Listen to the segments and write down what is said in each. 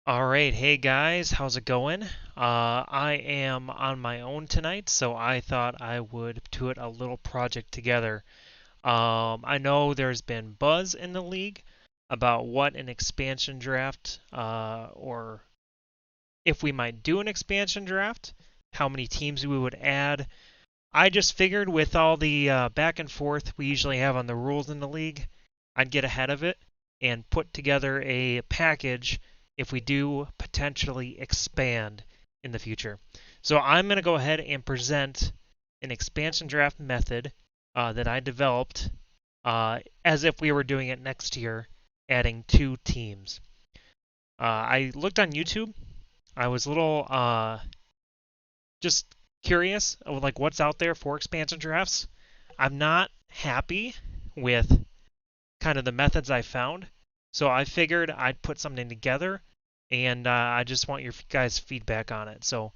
All right, hey guys, how's it going? I am on my own tonight, so I thought I would put a little project together. I know there's been buzz in the league about what an expansion draft, or if we might do an expansion draft, how many teams we would add. I just figured with all the back and forth we usually have on the rules in the league, I'd get ahead of it and put together a package if we do potentially expand in the future. So I'm going to go ahead and present an expansion draft method that I developed as if we were doing it next year, adding two teams. I looked on YouTube. I was a little just curious of like what's out there for expansion drafts. I'm not happy with kind of the methods I found, so I figured I'd put something together, and I just want your guys' feedback on it. So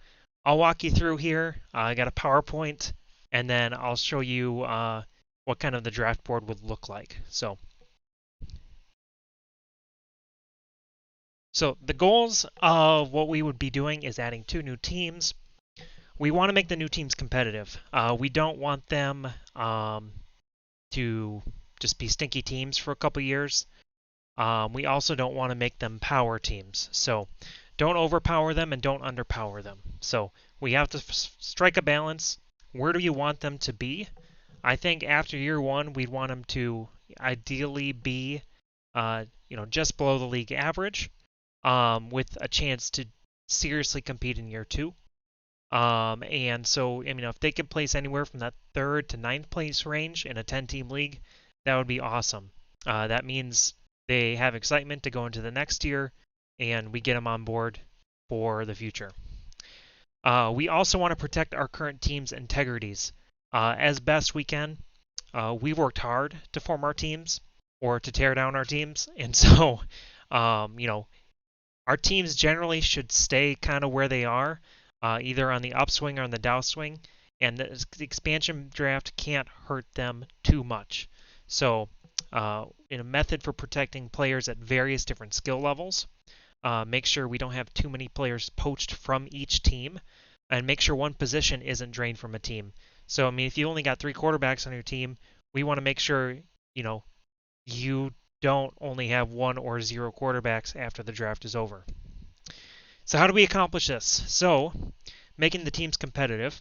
I'll walk you through here. I got a PowerPoint, and then I'll show you what kind of the draft board would look like. So the goals of what we would be doing is adding two new teams. We want to make the new teams competitive. We don't want them to just be stinky teams for a couple years. We also don't want to make them power teams. So don't overpower them and don't underpower them. So we have to strike a balance. Where do you want them to be? I think after year one, we'd want them to ideally be, just below the league average, with a chance to seriously compete in year two. And so, if they could place anywhere from that third to ninth place range in a 10-team league, that would be awesome. That means they have excitement to go into the next year, and we get them on board for the future. We also want to protect our current team's integrities as best we can. We've worked hard to form our teams or to tear down our teams, and so, um, you know, our teams generally should stay kind of where they are, either on the upswing or on the downswing, and the expansion draft can't hurt them too much. So, in a method for protecting players at various different skill levels, make sure we don't have too many players poached from each team, and make sure one position isn't drained from a team. So, if you only got three quarterbacks on your team, we want to make sure, you don't only have one or zero quarterbacks after the draft is over. So, how do we accomplish this? So, making the teams competitive,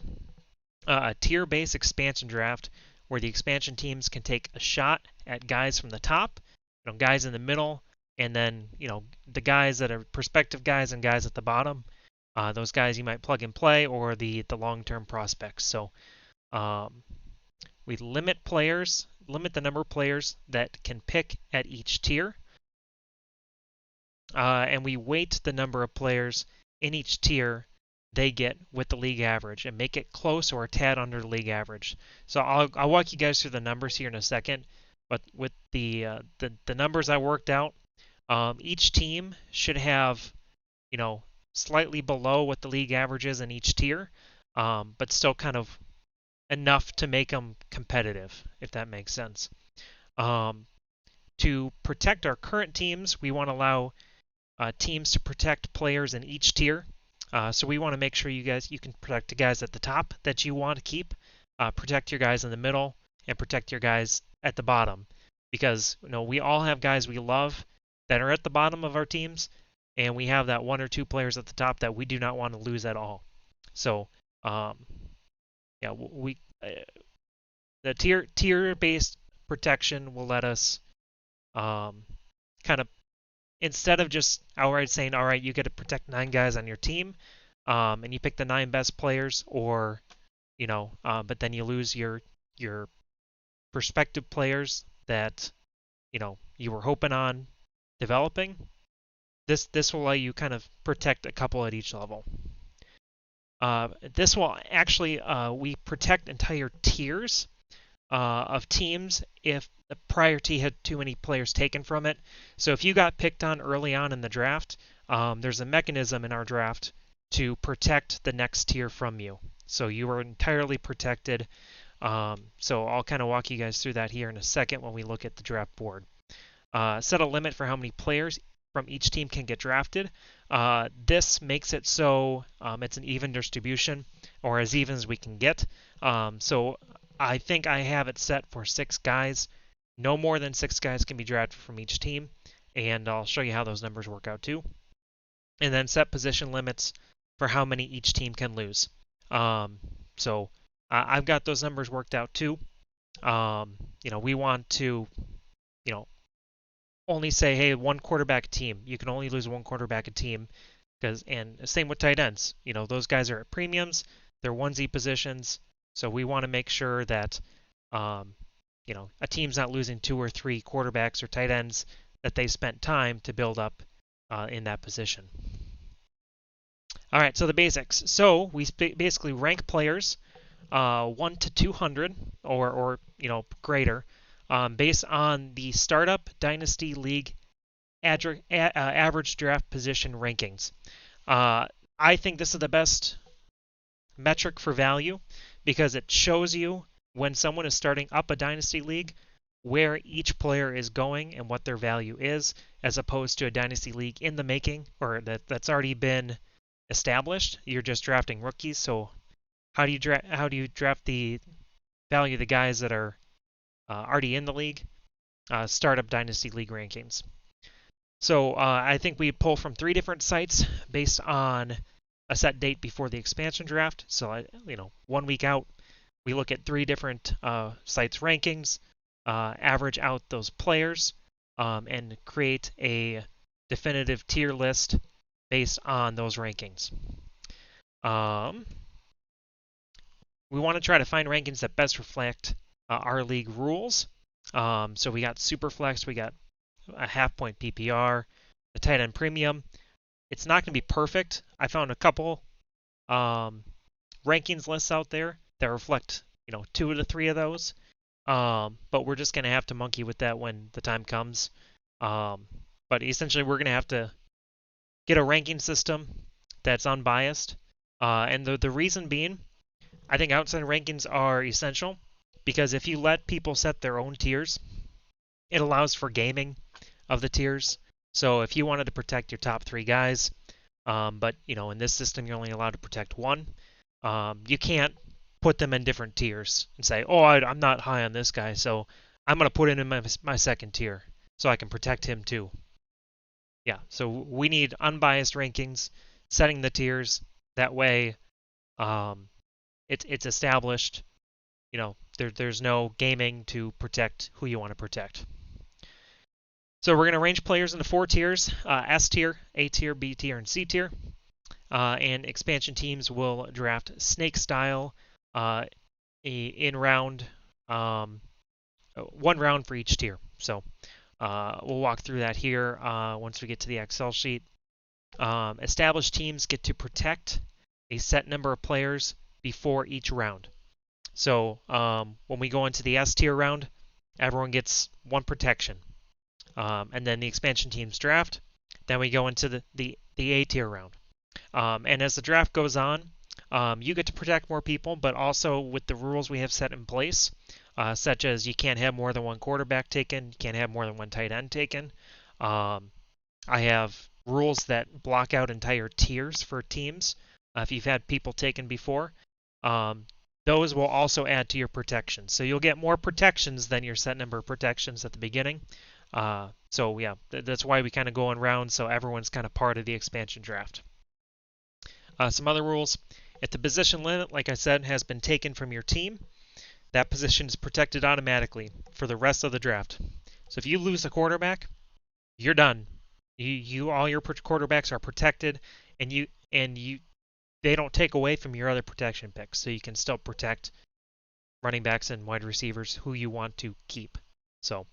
a tier based expansion draft where the expansion teams can take a shot at guys from the top, guys in the middle, and then, the guys that are prospective guys and guys at the bottom. Those guys you might plug and play or the long term prospects. So, um, we limit the number of players that can pick at each tier, and we weight the number of players in each tier they get with the league average and make it close or a tad under the league average. So I'll walk you guys through the numbers here in a second, but with the numbers I worked out, each team should have, slightly below what the league average is in each tier, but still kind of enough to make them competitive, if that makes sense. Um, to protect our current teams, we want to allow teams to protect players in each tier. So we want to make sure you can protect the guys at the top that you want to keep, protect your guys in the middle, and protect your guys at the bottom, because we all have guys we love that are at the bottom of our teams, and we have that one or two players at the top that we do not want to lose at all. So yeah, the tier based protection will let us kind of, instead of just outright saying, all right, you get to protect 9 guys on your team, and you pick the 9 best players, or but then you lose your prospective players that you were hoping on developing. This will let you kind of protect a couple at each level. This will actually we protect entire tiers of teams if the prior tee had too many players taken from it. So if you got picked on early on in the draft, there's a mechanism in our draft to protect the next tier from you. So you are entirely protected. So I'll kind of walk you guys through that here in a second when we look at the draft board. Set a limit for how many players from each team can get drafted. This makes it so it's an even distribution, or as even as we can get. So I think I have it set for 6 guys. No more than 6 guys can be drafted from each team, and I'll show you how those numbers work out too. And then set position limits for how many each team can lose. So I've got those numbers worked out too. We want to, only say, hey, one quarterback team. You can only lose one quarterback a team, and same with tight ends. Those guys are at premiums. They're onesie positions, so we want to make sure that, a team's not losing 2 or 3 quarterbacks or tight ends that they spent time to build up in that position. All right, so the basics. So we basically rank players 1 to 200 or greater based on the Startup Dynasty League average draft position rankings. I think this is the best metric for value because it shows you when someone is starting up a Dynasty League where each player is going and what their value is, as opposed to a Dynasty League in the making or that's already been established. You're just drafting rookies, so how do you draft the value of the guys that are already in the league? Startup Dynasty League rankings. So I think we pull from 3 different sites based on a set date before the expansion draft. So 1 week out, we look at 3 different sites' rankings, average out those players, and create a definitive tier list based on those rankings. We want to try to find rankings that best reflect our league rules. So we got Superflex, we got a half-point PPR, the tight end premium. It's not going to be perfect. I found a couple rankings lists out there that reflect 2 to 3 of those. But we're just going to have to monkey with that when the time comes. But essentially, we're going to have to get a ranking system that's unbiased. And the reason being, I think outside rankings are essential because if you let people set their own tiers, it allows for gaming of the tiers. So if you wanted to protect your top 3 guys, but in this system you're only allowed to protect 1, you can't put them in different tiers and say, oh, I'm not high on this guy, so I'm going to put him in my second tier so I can protect him too. Yeah, so we need unbiased rankings, setting the tiers. That way, it's established. There's no gaming to protect who you want to protect. So we're going to range players into 4 tiers: S tier, A tier, B tier, and C tier. And expansion teams will draft snake style in round, 1 round for each tier. So we'll walk through that here once we get to the Excel sheet. Established teams get to protect a set number of players before each round. So when we go into the S tier round, everyone gets 1 protection. And then the expansion teams draft. Then we go into the A tier round. And as the draft goes on, you get to protect more people, but also with the rules we have set in place, such as you can't have more than 1 quarterback taken, you can't have more than 1 tight end taken. I have rules that block out entire tiers for teams. If you've had people taken before, those will also add to your protections. So you'll get more protections than your set number of protections at the beginning. So yeah, that's why we kind of go in rounds, so everyone's kind of part of the expansion draft. Some other rules. If the position limit, like I said, has been taken from your team, that position is protected automatically for the rest of the draft. So if you lose a quarterback, you're done. All your quarterbacks are protected, and they don't take away from your other protection picks, so you can still protect running backs and wide receivers who you want to keep. So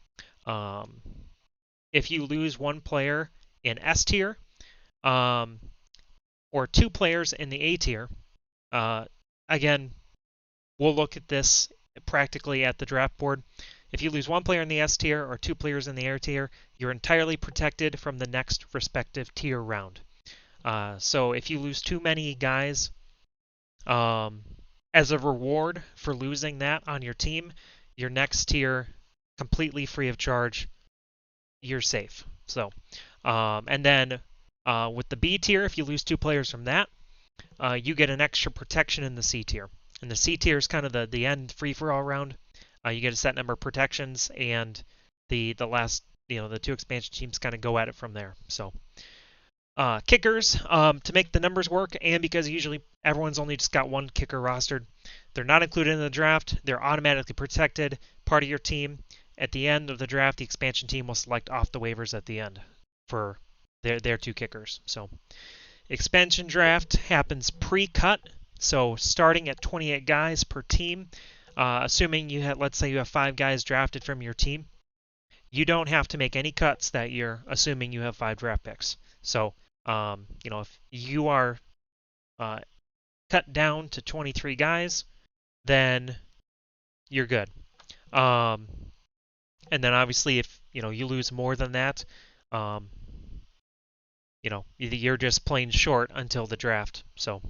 if you lose 1 player in S tier, or 2 players in the A tier, again, we'll look at this practically at the draft board. If you lose 1 player in the S tier or 2 players in the A tier, you're entirely protected from the next respective tier round. So if you lose too many guys, as a reward for losing that on your team, your next tier, completely free of charge, you're safe. So And then with the B tier, if you lose 2 players from that, you get an extra protection in the C tier. And the C tier is kind of the end free-for-all round. You get a set number of protections, and the last, the 2 expansion teams kind of go at it from there. So kickers, to make the numbers work, and because usually everyone's only just got 1 kicker rostered, they're not included in the draft. They're automatically protected, part of your team. At the end of the draft, the expansion team will select off the waivers at the end for their 2 kickers. So expansion draft happens pre-cut, so starting at 28 guys per team. Assuming let's say you have 5 guys drafted from your team, you don't have to make any cuts that year, assuming you have 5 draft picks. So, if you are cut down to 23 guys, then you're good. And then obviously, if you lose more than that, you're just plain short until the draft. So,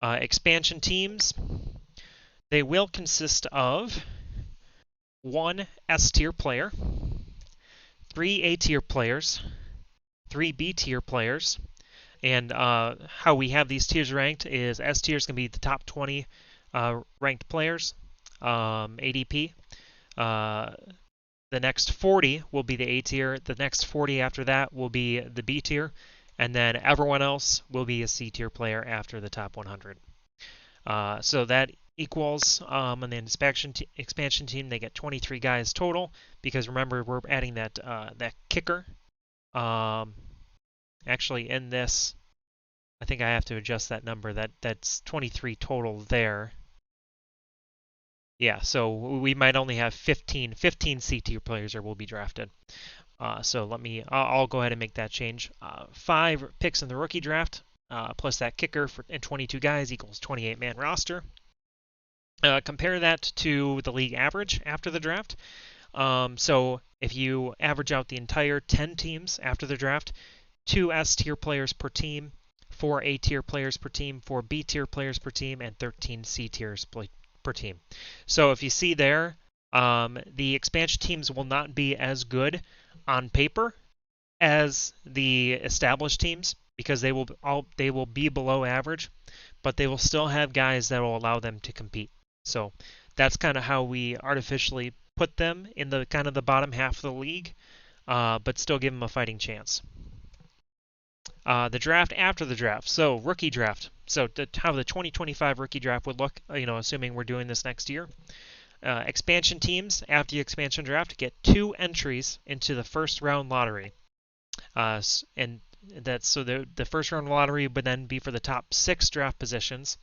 expansion teams, they will consist of 1 S tier player, 3 A tier players, 3 B tier players, and how we have these tiers ranked is S tier is going to be the top 20 ranked players, ADP. The next 40 will be the A tier. The next 40 after that will be the B tier, and then everyone else will be a C tier player after the top 100. So that equals on the expansion team, they get 23 guys total, because remember, we're adding that kicker. Actually, in this, I think I have to adjust that number. That's 23 total there. Yeah, so we might only have 15 C tier players will be drafted. So I'll go ahead and make that change. 5 picks in the rookie draft, plus that kicker and 22 guys equals 28-man roster. Compare that to the league average after the draft. So if you average out the entire 10 teams after the draft, 2 S tier players per team, 4 A tier players per team, 4 B tier players per team, and 13 C tiers per team. So if you see there, the expansion teams will not be as good on paper as the established teams, because they will be below average, but they will still have guys that will allow them to compete. So that's kind of how we artificially put them in the kind of the bottom half of the league, but still give them a fighting chance. The draft after the draft. So rookie draft. So how the 2025 rookie draft would look, assuming we're doing this next year. Expansion teams after the expansion draft get 2 entries into the first round lottery. And that's so the first round lottery would then be for the top 6 draft positions,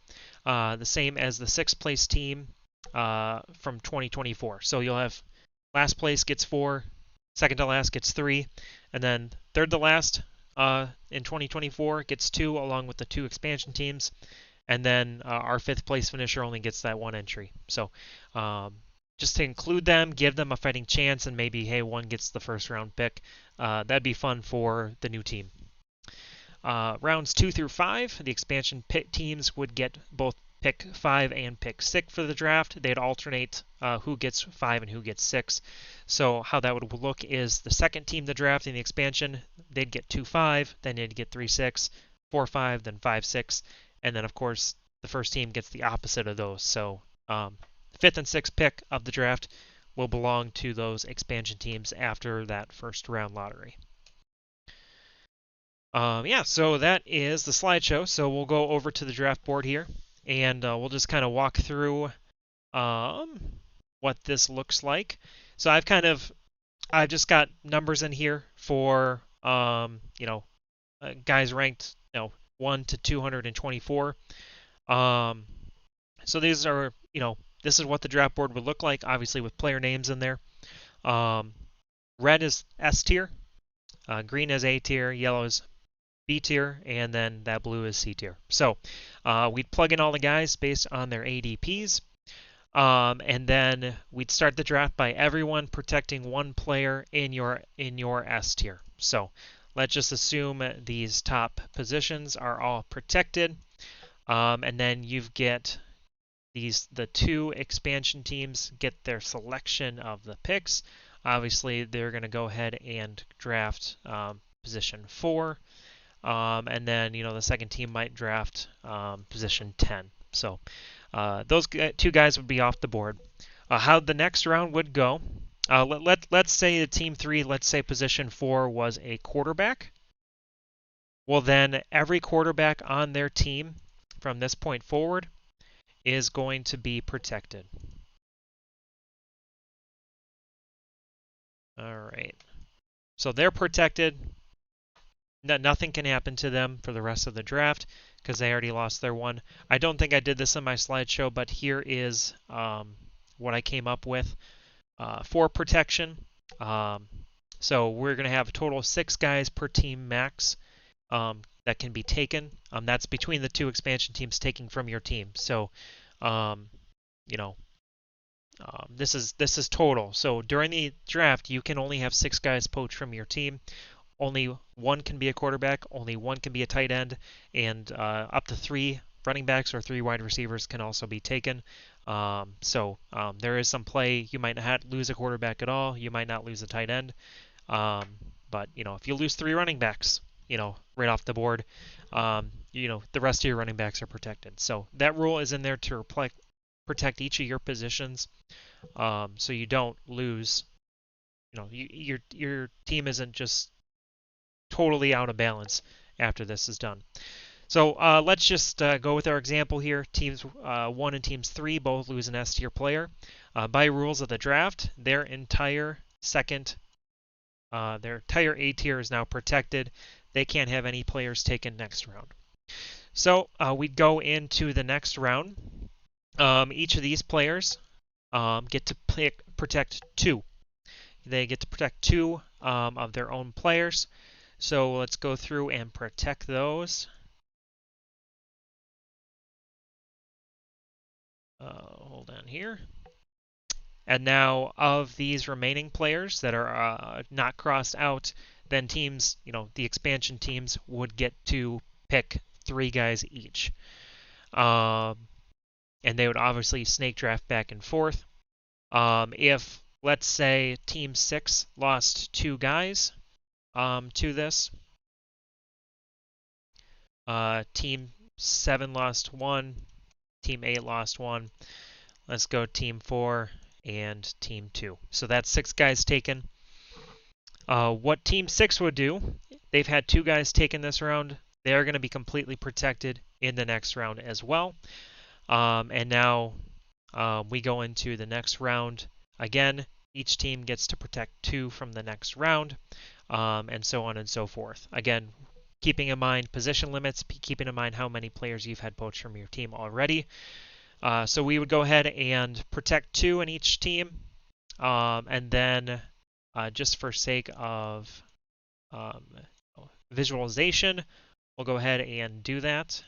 the same as the 6th place team from 2024. So you'll have last place gets 4, second to last gets 3, and then third to last in 2024 gets 2, along with the 2 expansion teams, and then our 5th place finisher only gets that 1 entry. So just to include them, give them a fighting chance, and maybe, hey, one gets the first round pick. That'd be fun for the new team. Rounds 2 through 5, the expansion teams would get both pick 5 and pick 6 for the draft. They'd alternate who gets 5 and who gets 6. So how that would look is the second team to draft in the expansion, they'd get 2-5, then they'd get 3-6, 4-5, then 5-6, and then of course the first team gets the opposite of those. So 5th and 6th pick of the draft will belong to those expansion teams after that first round lottery. So that is the slideshow. So we'll go over to the draft board here, and we'll just kind of walk through what this looks like. So I've just got numbers in here for guys ranked 1 to 224. So these are this is what the draft board would look like, obviously with player names in there. Red is S tier, green is A tier, yellow is B tier, and then that blue is C tier. So we'd plug in all the guys based on their ADPs, and then we'd start the draft by everyone protecting 1 player in your S tier. So let's just assume these top positions are all protected, and then the 2 expansion teams get their selection of the picks. obviously they're going to go ahead and draft position 4. And then, the second team might draft position 10. So those two guys would be off the board. How the next round would go, let's say the team 3, let's say position 4 was a quarterback. Well, then every quarterback on their team from this point forward is going to be protected. All right. So they're protected. Nothing can happen to them for the rest of the draft because they already lost their one. I don't think I did this in my slideshow, but here is what I came up with for protection. So we're going to have a total of 6 guys per team max that can be taken. That's between the 2 expansion teams taking from your team. So, this is total. So during the draft, you can only have 6 guys poached from your team. Only 1 can be a quarterback, only 1 can be a tight end, and up to 3 running backs or 3 wide receivers can also be taken. So there is some play. You might not lose a quarterback at all. You might not lose a tight end. But if you lose 3 running backs, right off the board, the rest of your running backs are protected. So that rule is in there to protect each of your positions, so you don't lose. Your team isn't just totally out of balance after this is done. So let's just go with our example here. Teams 1 and teams 3 both lose an S tier player. By rules of the draft, their entire A tier is now protected. They can't have any players taken next round. So we go into the next round. Each of these players get to protect 2. They get to protect 2 of their own players. So let's go through and protect those. Hold on here. And now of these remaining players that are not crossed out, then teams, the expansion teams would get to pick 3 guys each. And they would obviously snake draft back and forth. If, let's say, team 6 lost 2 guys, to this. Team 7 lost 1. Team 8 lost 1. Let's go team 4 and team 2. So that's 6 guys taken. What team 6 would do, they've had 2 guys taken this round. They're going to be completely protected in the next round as well. And now we go into the next round. Again, each team gets to protect 2 from the next round. And so on and so forth. Again, keeping in mind position limits, keeping in mind how many players you've had poached from your team already. So we would go ahead and protect 2 in each team. And then just for sake of visualization, we'll go ahead and do that.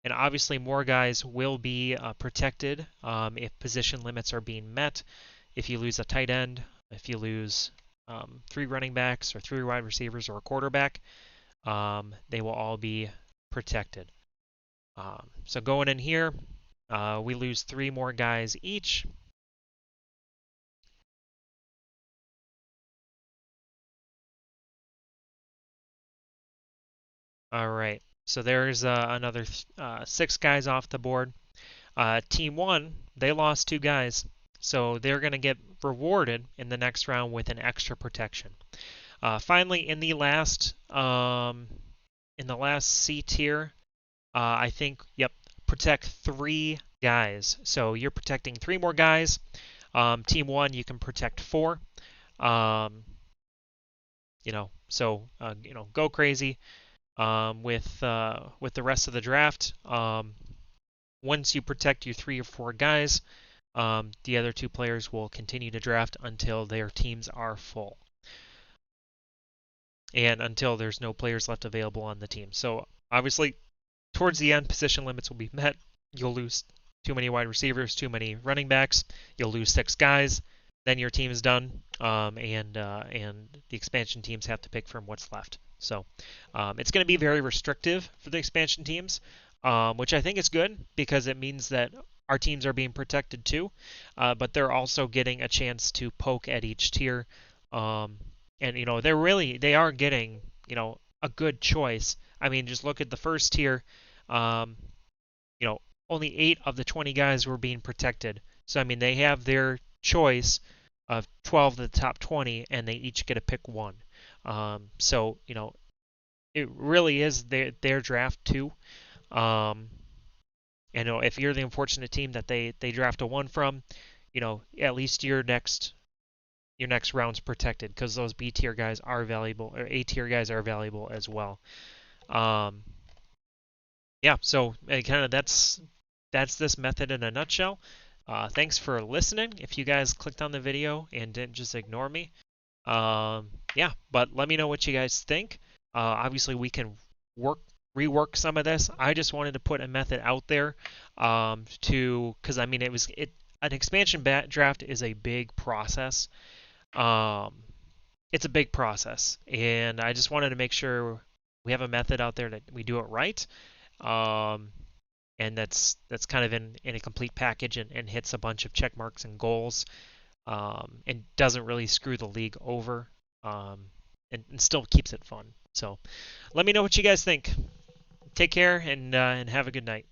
And obviously more guys will be protected if position limits are being met. If you lose a tight end, if you lose 3 running backs or 3 wide receivers or a quarterback, they will all be protected. So going in here, we lose 3 more guys each. All right, so there's another 6 guys off the board. Team 1, they lost 2 guys. So they're going to get rewarded in the next round with an extra protection. Finally, in the last C tier, I think, protect 3 guys. So you're protecting 3 more guys. Team 1, you can protect 4. Go crazy with the rest of the draft. Once you protect your 3 or 4 guys, the other 2 players will continue to draft until their teams are full. And until there's no players left available on the team. So obviously, towards the end, position limits will be met. You'll lose too many wide receivers, too many running backs. You'll lose 6 guys. Then your team is done, and the expansion teams have to pick from what's left. So it's going to be very restrictive for the expansion teams, which I think is good because it means that our teams are being protected too, but they're also getting a chance to poke at each tier. Um, and they are getting a good choice. I mean, just look at the first tier. Um, you know, only 8 of the 20 guys were being protected. So I mean, they have their choice of 12 of the top 20, and they each get to pick one. So it really is their draft too. Um, and if you're the unfortunate team that they draft a one from, at least your next round's protected because those B tier guys are valuable, or A tier guys are valuable as well. Um, yeah, so kind of that's this method in a nutshell. Thanks for listening. If you guys clicked on the video and didn't just ignore me, yeah, but let me know what you guys think. Obviously, we can rework some of this. I just wanted to put a method out there because I mean an expansion draft is a big process. Um, it's a big process, and I just wanted to make sure we have a method out there that we do it right. Um, and that's kind of in a complete package and hits a bunch of check marks and goals, and doesn't really screw the league over, and still keeps it fun. So let me know what you guys think. Take care and have a good night.